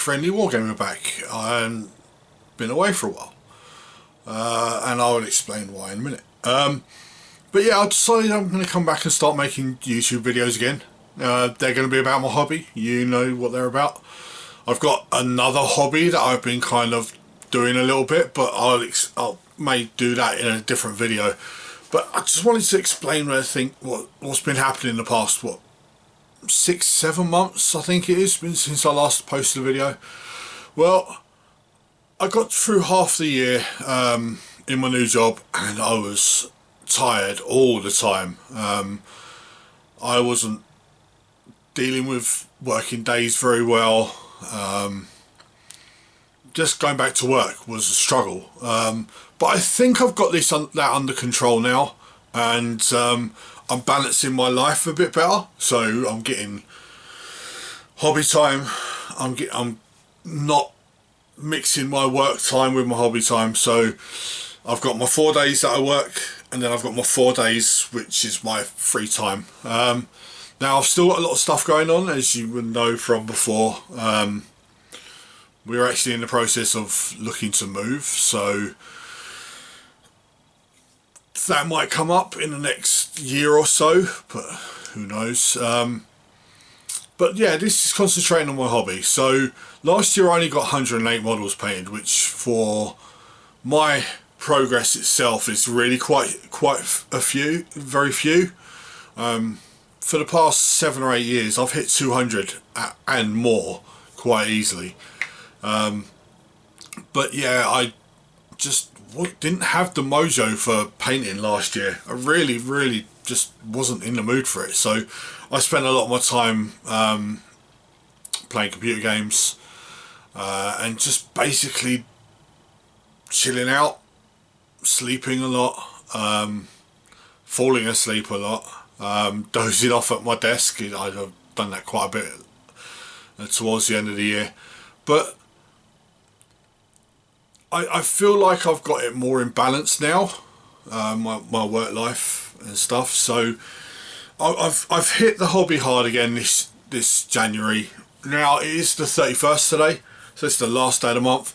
BigFriendlyWargamer back. I've been away for a while, and I will explain why in a minute. But yeah, I decided I'm going to come back and start making YouTube videos again. They're going to be about my hobby. You know what they're about. I've got another hobby that I've been kind of doing a little bit, but I'll may do that in a different video. But I just wanted to explain what's been happening in the past 6-7 months, I think it is, since I last posted a video. Well, I got through half the year in my new job, and I was tired all the time. I wasn't dealing with working days very well. Just going back to work was a struggle, but I think I've got that under control now, and I'm balancing my life a bit better. So I'm getting hobby time. I'm not mixing my work time with my hobby time. So I've got my 4 days that I work, and then I've got my 4 days which is my free time. Now I've still got a lot of stuff going on, as you would know from before. We're actually in the process of looking to move, so that might come up in the next year or so, but who knows. But yeah, this is concentrating on my hobby. So last year I only got 108 models painted, which for my progress itself is really quite a few, very few. For the past 7 or 8 years I've hit 200 and more quite easily. But yeah, I just didn't have the mojo for painting last year. I really just wasn't in the mood for it. So I spent a lot of my time playing computer games and just basically chilling out, sleeping a lot, falling asleep a lot, dozing off at my desk. I've done that quite a bit towards the end of the year, but I feel like I've got it more in balance now, my work life and stuff. So I've hit the hobby hard again this January. Now it is the 31st today, so it's the last day of the month.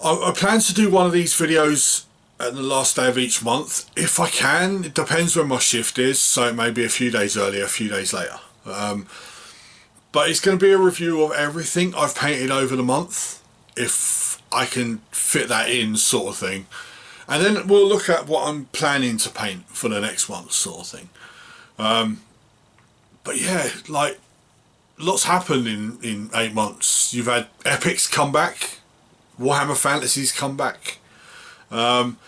I plan to do one of these videos at the last day of each month if I can. It depends when my shift is, so it may be a few days earlier, a few days later. But it's going to be a review of everything I've painted over the month, if I can fit that in, sort of thing. And then we'll look at what I'm planning to paint for the next month, sort of thing. But yeah, like, lots happened in 8 months. You've had Epics come back, Warhammer Fantasy's come back. I've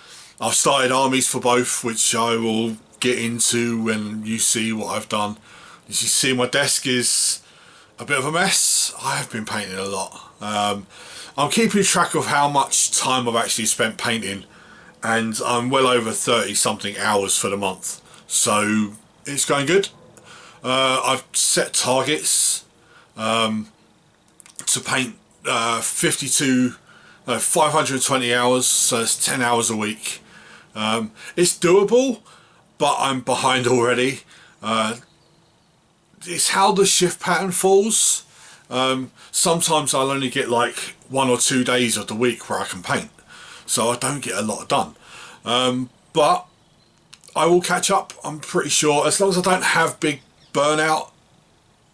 started armies for both, which I will get into when you see what I've done. As you see, my desk is a bit of a mess. I have been painting a lot. I'm keeping track of how much time I've actually spent painting, and I'm well over 30 something hours for the month, so it's going good. I've set targets to paint 520 hours, so it's 10 hours a week. It's doable, but I'm behind already. It's how the shift pattern falls. Sometimes I'll only get like 1 or 2 days of the week where I can paint, so I don't get a lot done. But I will catch up, I'm pretty sure, as long as I don't have big burnout.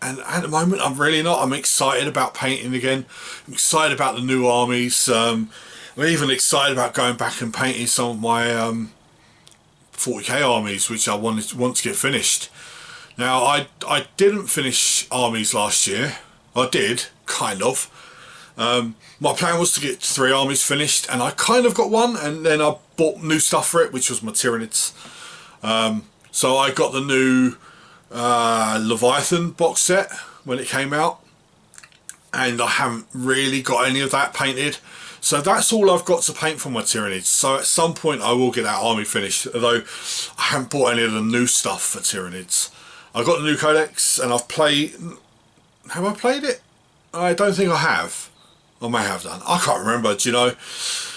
And at the moment I'm really not. I'm excited about painting again. I'm excited about the new armies. I'm even excited about going back and painting some of my 40k armies, which I want to get finished. Now I didn't finish armies last year. I did, kind of. My plan was to get 3 armies finished, and I kind of got 1, and then I bought new stuff for it, which was my Tyranids. So I got the new Leviathan box set when it came out, and I haven't really got any of that painted. So that's all I've got to paint for my Tyranids. So at some point I will get that army finished, although I haven't bought any of the new stuff for Tyranids. I've got the new Codex, and I've played... Have I played it? I don't think I have. I may have done. I can't remember, do you know?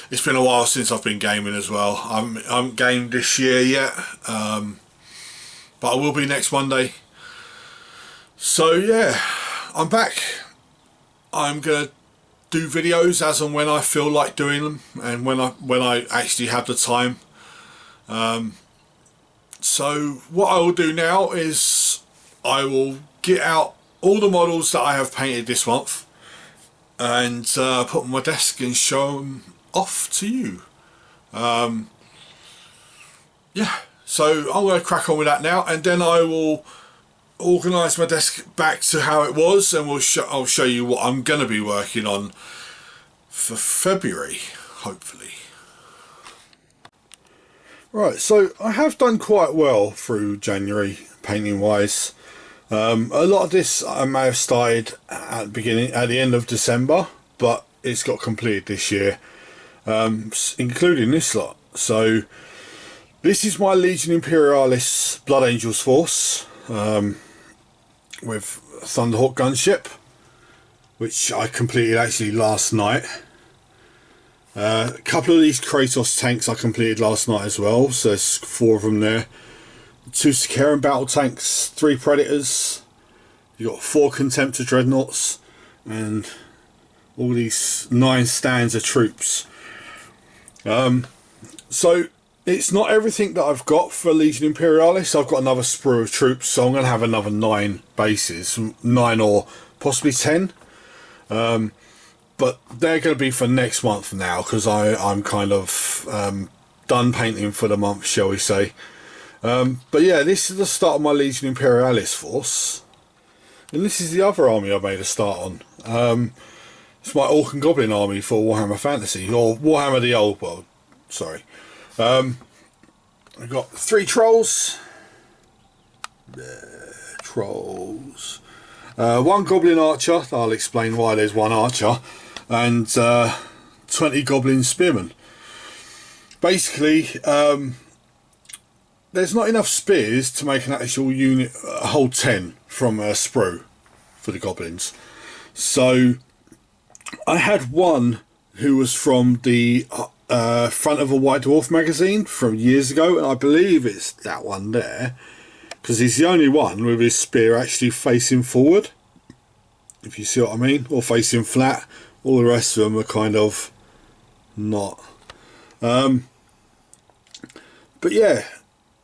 It's been a while since I've been gaming as well. I haven't gamed this year yet, but I will be next Monday. So yeah, I'm back. I'm going to do videos as and when I feel like doing them, and when I actually have the time. So what I will do now is I will get out all the models that I have painted this month and put them on my desk and show them off to you. Yeah, so I'm going to crack on with that now, and then I will organise my desk back to how it was, and I'll show you what I'm going to be working on for February, hopefully. Right, so I have done quite well through January painting wise. A lot of this I may have started at the end of December, but it's got completed this year, including this lot. So this is my Legion Imperialis Blood Angels force with Thunderhawk gunship, which I completed actually last night. A couple of these Kratos tanks I completed last night as well, so there's 4 of them there. 2 Sikaran battle tanks, 3 Predators, you've got 4 Contemptor Dreadnoughts, and all these 9 stands of troops. So it's not everything that I've got for Legion Imperialis. I've got another sprue of troops, so I'm going to have another 9 bases, 9 or possibly 10. But they're going to be for next month now, because I'm kind of done painting for the month, shall we say. But yeah, this is the start of my Legion Imperialis force, and this is the other army I made a start on. It's my Orc and Goblin army for Warhammer Fantasy, or Warhammer the Old World, sorry. I've got 3 trolls, 1 Goblin Archer, I'll explain why there's 1 Archer, and 20 Goblin Spearmen. Basically, there's not enough spears to make an actual unit, a whole 10 from a sprue for the Goblins. So I had 1 who was from the front of a White Dwarf magazine from years ago, and I believe it's that one there, because he's the only one with his spear actually facing forward, if you see what I mean, or facing flat. All the rest of them are kind of not. But yeah,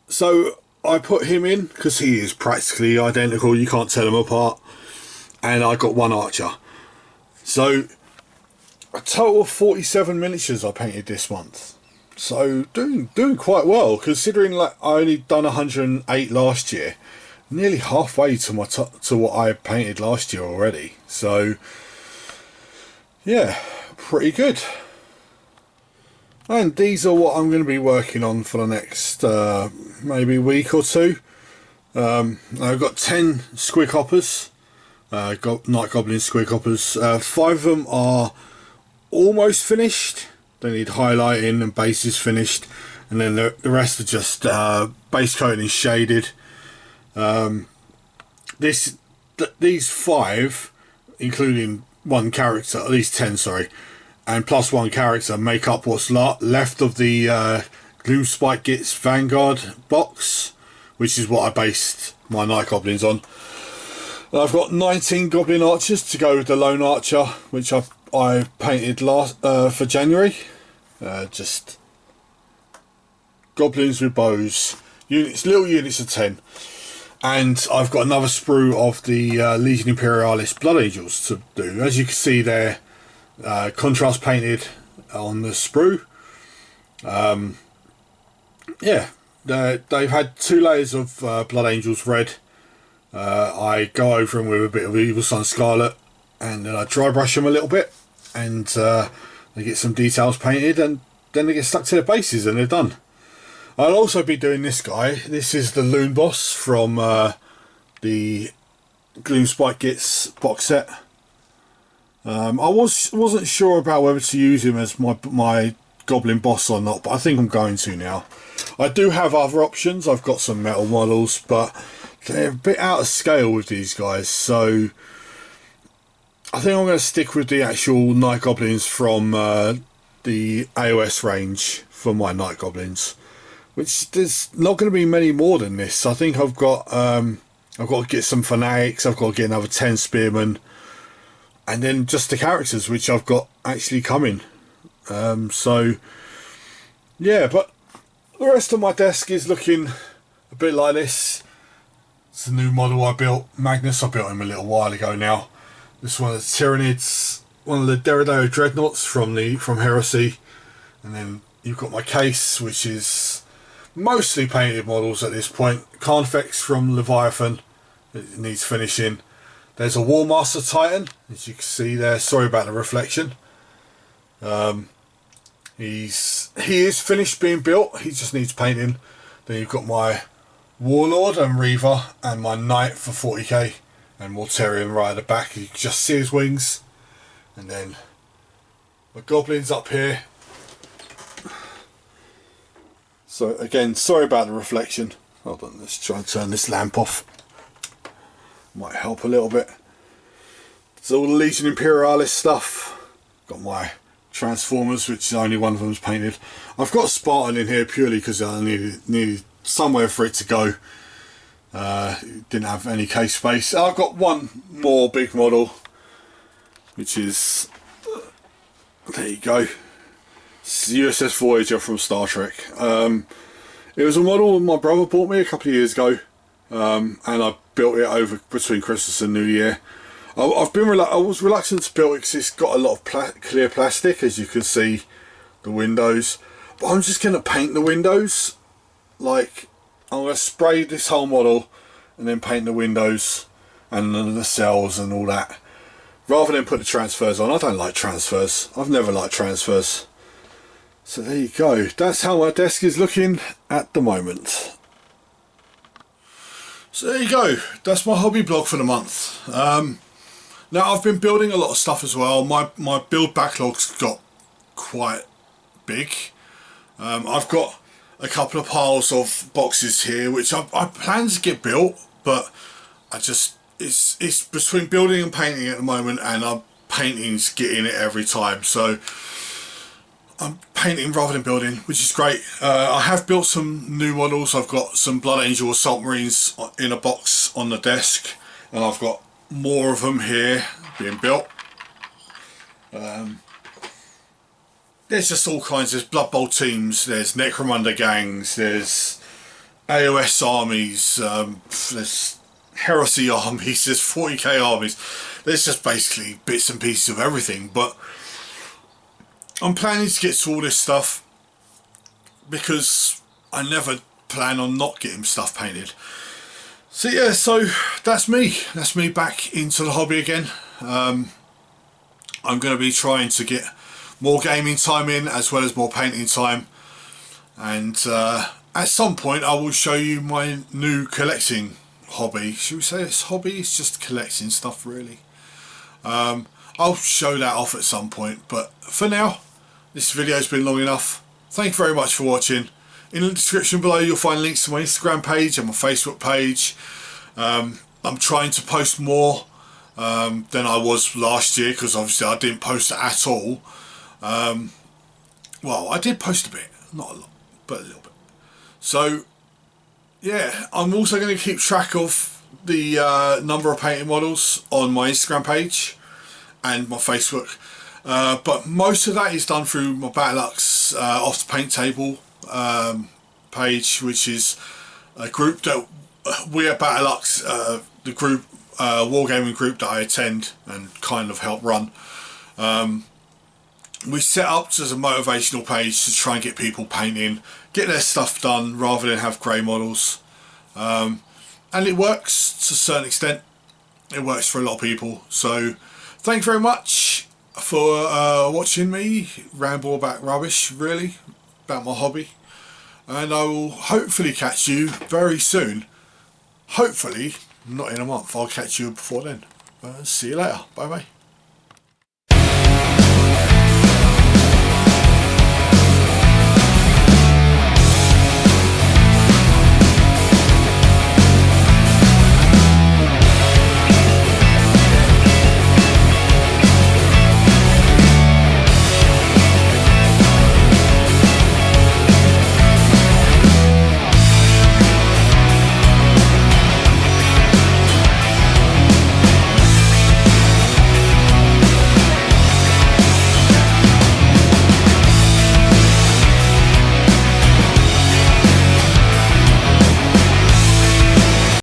so I put him in because he is practically identical, you can't tell them apart, and I got 1 Archer. So a total of 47 miniatures I painted this month. So doing quite well, considering like I only done 108 last year, nearly halfway to what I painted last year already. So yeah, pretty good. And these are what I'm going to be working on for the next maybe week or 2. I've got 10 Squig Hoppers, Night Goblin Squig Hoppers. 5 of them are almost finished. They need highlighting and bases finished, and then the rest are just base coating and shaded. These 5, including 1 character, at least 10, sorry, and plus 1 character, make up what's left of the Gloomspite Gits Vanguard box, which is what I based my Night Goblins on. And I've got 19 Goblin Archers to go with the Lone Archer, which I painted for January. Just goblins with bows, little units of 10. And I've got another sprue of the Legion Imperialis Blood Angels to do. As you can see, they're contrast painted on the sprue. Yeah, they've had 2 layers of Blood Angels red. I go over them with a bit of Evil Sun Scarlet, and then I dry brush them a little bit, and they get some details painted, and then they get stuck to their bases and they're done. I'll also be doing this guy. This is the Loon Boss from the Gloomspite Gits box set. I wasn't sure about whether to use him as my Goblin Boss or not, but I think I'm going to now. I do have other options. I've got some metal models, but they're a bit out of scale with these guys, so I think I'm going to stick with the actual Night Goblins from the AOS range for my Night Goblins, which there's not going to be many more than this. I think I've got to get some Fanatics, I've got to get another 10 Spearmen, and then just the characters which I've got actually coming. So yeah, but the rest of my desk is looking a bit like this. It's a new model I built, Magnus. I built him a little while ago now. This one is Tyranids, one of the Derrideo Dreadnoughts from Heresy. And then you've got my case, which is mostly painted models at this point. Carnifex from Leviathan, it needs finishing. There's a Warmaster Titan, as you can see there. Sorry about the reflection. He is finished being built, he just needs painting. Then you've got my Warlord and Reaver and my Knight for 40k and Mortarion right at the back. You can just see his wings. And then my Goblins up here. So again, sorry about the reflection. Hold on, let's try and turn this lamp off. Might help a little bit. It's all the Legion Imperialis stuff. Got my Transformers, which is only one of them's painted. I've got Spartan in here purely because I needed somewhere for it to go. Didn't have any case space. I've got one more big model, which is, there you go, it's the USS Voyager from Star Trek. It was a model my brother bought me a couple of years ago, and I built it over between Christmas and New Year. I was reluctant to build it because it's got a lot of clear plastic, as you can see, the windows. But I'm just going to paint the windows. Like, I'm going to spray this whole model and then paint the windows and the cells and all that, rather than put the transfers on. I don't like transfers. I've never liked transfers. So there you go. That's how my desk is looking at the moment. So there you go. That's my hobby blog for the month. Now I've been building a lot of stuff as well. My build backlog's got quite big. I've got a couple of piles of boxes here which I plan to get built, but it's between building and painting at the moment, and painting's getting it every time. So I'm painting rather than building, which is great. I have built some new models. I've got some Blood Angel Assault Marines in a box on the desk, and I've got more of them here being built. There's just all kinds. There's Blood Bowl teams, there's Necromunda gangs, there's AOS armies, there's Heresy armies, there's 40k armies. There's just basically bits and pieces of everything. But I'm planning to get to all this stuff because I never plan on not getting stuff painted. So yeah, so that's me back into the hobby again. I'm going to be trying to get more gaming time in as well as more painting time, and at some point I will show you my new collecting hobby. Should we say it's hobby? It's just collecting stuff really. I'll show that off at some point, but for now this video's been long enough. Thank you very much for watching. In the description below you'll find links to my Instagram page and my Facebook page. I'm trying to post more than I was last year, because obviously I didn't post at all. Well, I did post a bit, not a lot, but a little bit. So yeah, I'm also going to keep track of the number of painted models on my Instagram page and my Facebook. But most of that is done through my Battlelux Off the Paint Table page, which is a group that we at Battlelux, the group wargaming group that I attend and kind of help run. We set up as a motivational page to try and get people painting, get their stuff done rather than have grey models. And it works to a certain extent. It works for a lot of people. So thank you very much for watching me ramble about rubbish, really, about my hobby. And I will hopefully catch you very soon. Hopefully not in a month. I'll catch you before then. See you later. Bye bye.